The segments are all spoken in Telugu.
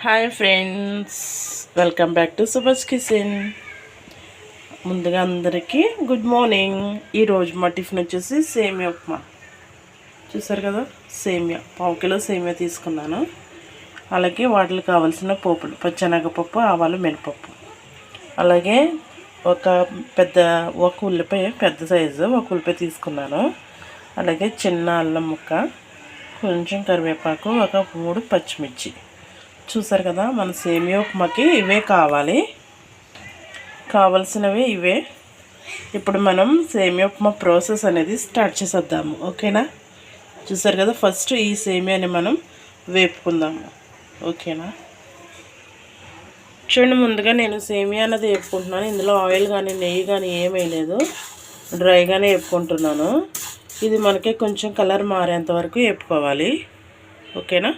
Hi friends, welcome back to Subhash kitchen. ముందుగా అందరికీ గుడ్ మార్నింగ్. ఈరోజు మా టిఫిన్ వచ్చేసి సేమియా ఉప్మా. చూసారు కదా, సేమియా 1 కిలో సేమియా తీసుకున్నాను. అలాగే వాటికి కావాల్సిన పోపులు పచ్చెనగపప్పు, ఆవాలు, మినపప్పు. అలాగే ఒక ఉల్లిపాయ, పెద్ద సైజు ఒక ఉల్లిపాయ తీసుకున్నాను. అలాగే చిన్న అల్లం ముక్క, కొంచెం కరివేపాకు, ఒక 3 పచ్చిమిర్చి. చూసారు కదా, మన సేమియా ఉప్మాకి ఇవే కావాల్సినవి ఇవే. ఇప్పుడు మనం సేమియా ఉప్మా ప్రాసెస్ అనేది స్టార్ట్ చేసేద్దాము, ఓకేనా? చూసారు కదా, ఫస్ట్ ఈ సేమియాని మనం వేపుకుందాము, ఓకేనా? చూడండి, ముందుగా నేను సేమియా అనేది వేపుకుంటున్నాను. ఇందులో ఆయిల్ కానీ నెయ్యి కానీ ఏమీ లేదు, డ్రైగానే వేపుకుంటున్నాను. ఇది మనకి కొంచెం కలర్ మారేంత వరకు వేపుకోవాలి, ఓకేనా?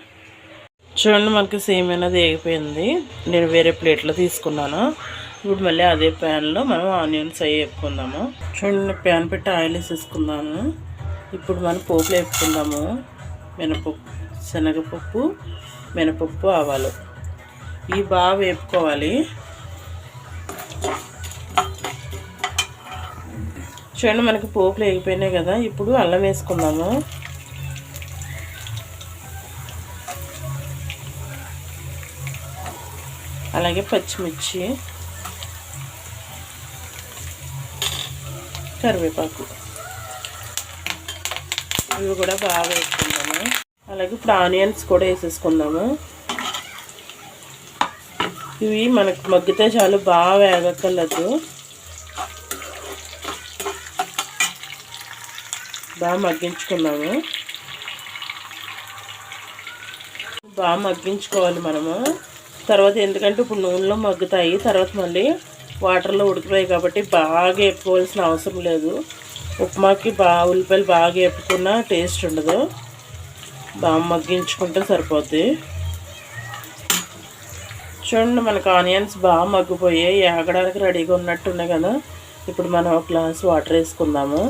చూడండి, మనకి సేమియా అనేది వేగిపోయింది. నేను వేరే ప్లేట్లో తీసుకున్నాను. ఇప్పుడు మళ్ళీ అదే ప్యాన్లో మనం ఆనియన్స్ అవి వేపుకుందాము. చూడండి, ప్యాన్ పెట్టి ఆయిల్ వేసేసుకుందాము. ఇప్పుడు మనం పోపులు వేపుకుందాము. మినపప్పు, శనగపప్పు, మినపప్పు, ఆవాలు ఇవి బాగా వేపుకోవాలి. చూడండి, మనకి పోపులు వేగిపోయినాయి కదా. ఇప్పుడు అల్లం వేసుకుందాము. అలాగే పచ్చిమిర్చి, కరివేపాకు ఇవి కూడా బాగా వేసుకుందాము. అలాగే ఇప్పుడు ఆనియన్స్ కూడా వేసేసుకుందాము. ఇవి మనకు మగ్గితే చాలు, బాగా వేగక్కర్లేదు. బాగా మగ్గించుకున్నాము. బాగా మగ్గించుకోవాలి మనము. తర్వాత ఎందుకంటే ఇప్పుడు నూనెలో మగ్గుతాయి, తర్వాత మళ్ళీ వాటర్లో ఉడికిపోయాయి కాబట్టి బాగా వేపుకోవాల్సిన అవసరం లేదు. ఉప్మాకి ఉల్లిపాయలు బాగా వేపుకున్న టేస్ట్ ఉండదు, బాగా మగ్గించుకుంటే సరిపోద్ది. చూడండి, మనకు ఆనియన్స్ బాగా మగ్గిపోయాయి, ఆగడానికి రెడీగా ఉన్నట్టున్నాయి కదా. ఇప్పుడు మనం ఒక గ్లాస్ వాటర్ వేసుకుందాము.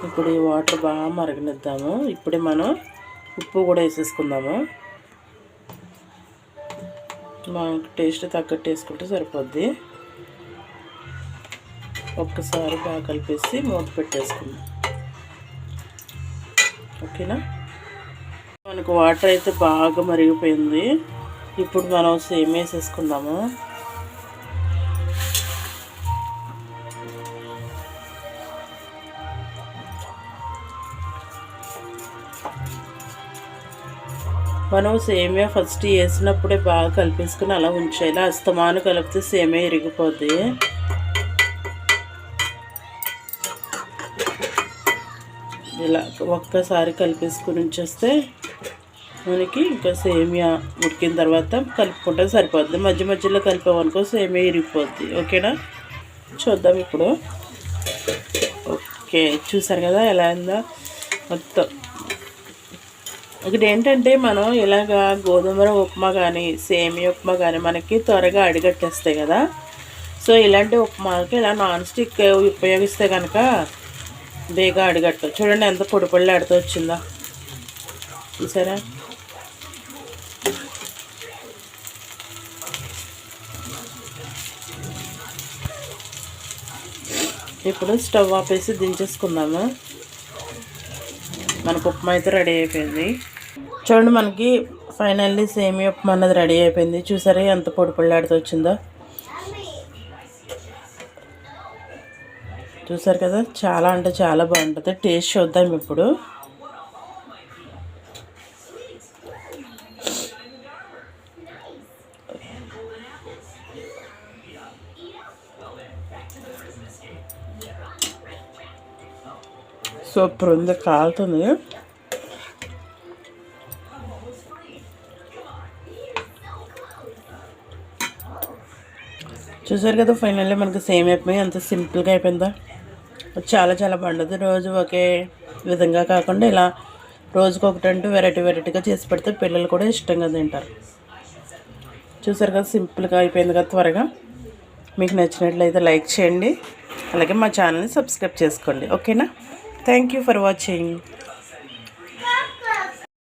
ఇప్పుడు ఈ వాటర్ బాగా మరగనిద్దాము. ఇప్పుడే మనం ఉప్పు కూడా వేసేసుకుందాము. మనకు టేస్ట్ తగ్గట్టు వేసుకుంటే సరిపోద్ది. ఒక్కసారి బాగా కలిపేసి మూత పెట్టేసుకుందాం, ఓకేనా? మనకు వాటర్ అయితే బాగా మరిగిపోయింది. ఇప్పుడు మనం సేమియా వేసేసుకుందాము. మనం సేమియా ఫస్ట్ వేసినప్పుడే బాగా కలిపేసుకుని అలా ఉంచేయాలి. అస్తమాను కలిపితే సేమియా ఇరిగిపోద్ది. ఇలా ఒక్కసారి కలిపేసుకుని ఉంచేస్తే మనకి ఇంకా సేమియా ఉడికిన తర్వాత కలుపుకుంటే సరిపోద్ది. మధ్య మధ్యలో కలిపామనుకో సేమియా ఇరిగిపోద్ది, ఓకేనా? చూద్దాం ఇప్పుడు. ఓకే, చూసారు కదా ఎలా ఉందో మొత్తం. ఇక్కడ ఏంటంటే మనం ఇలాగా గోధుమ ఉప్మా కానీ సేమియా ఉప్మా కానీ మనకి త్వరగా అడిగట్టేస్తాయి కదా. సో ఇలాంటి ఉప్మాకి ఇలా నాన్ స్టిక్ ఉపయోగిస్తే కనుక బేగా అడిగట్టు. చూడండి ఎంత పొడి పొడి ఆడుతూ వచ్చిందో, చూసారా? ఇప్పుడు స్టవ్ ఆపేసి దించేసుకుందాము. మనకు ఉప్మా అయితే రెడీ అయిపోయింది. చూడండి, మనకి ఫైనల్లీ సేమియా ఉప్మా అన్నది రెడీ అయిపోయింది. చూసారా ఎంత పొడి పొడిలాడుతూ వచ్చిందో. చూసారు కదా, చాలా అంటే చాలా బాగుంటుంది. టేస్ట్ చూద్దాం ఇప్పుడు. సూపర్ ఉంది, కాలుతుంది. చూసారు కదా, ఫైనల్లీ మనకి సేమ్ అయిపోయి అంత సింపుల్గా అయిపోయిందా. చాలా చాలా బాగుంటుంది. రోజు ఒకే విధంగా కాకుండా ఇలా రోజుకి ఒకటంటూ వెరైటీగా చేసి పెడితే పిల్లలు కూడా ఇష్టంగా తింటారు. చూసారు కదా, సింపుల్గా అయిపోయింది కదా త్వరగా. మీకు నచ్చినట్లయితే లైక్ చేయండి, అలాగే మా ఛానల్ని సబ్స్క్రైబ్ చేసుకోండి. ఓకేనా? Thank you for watching.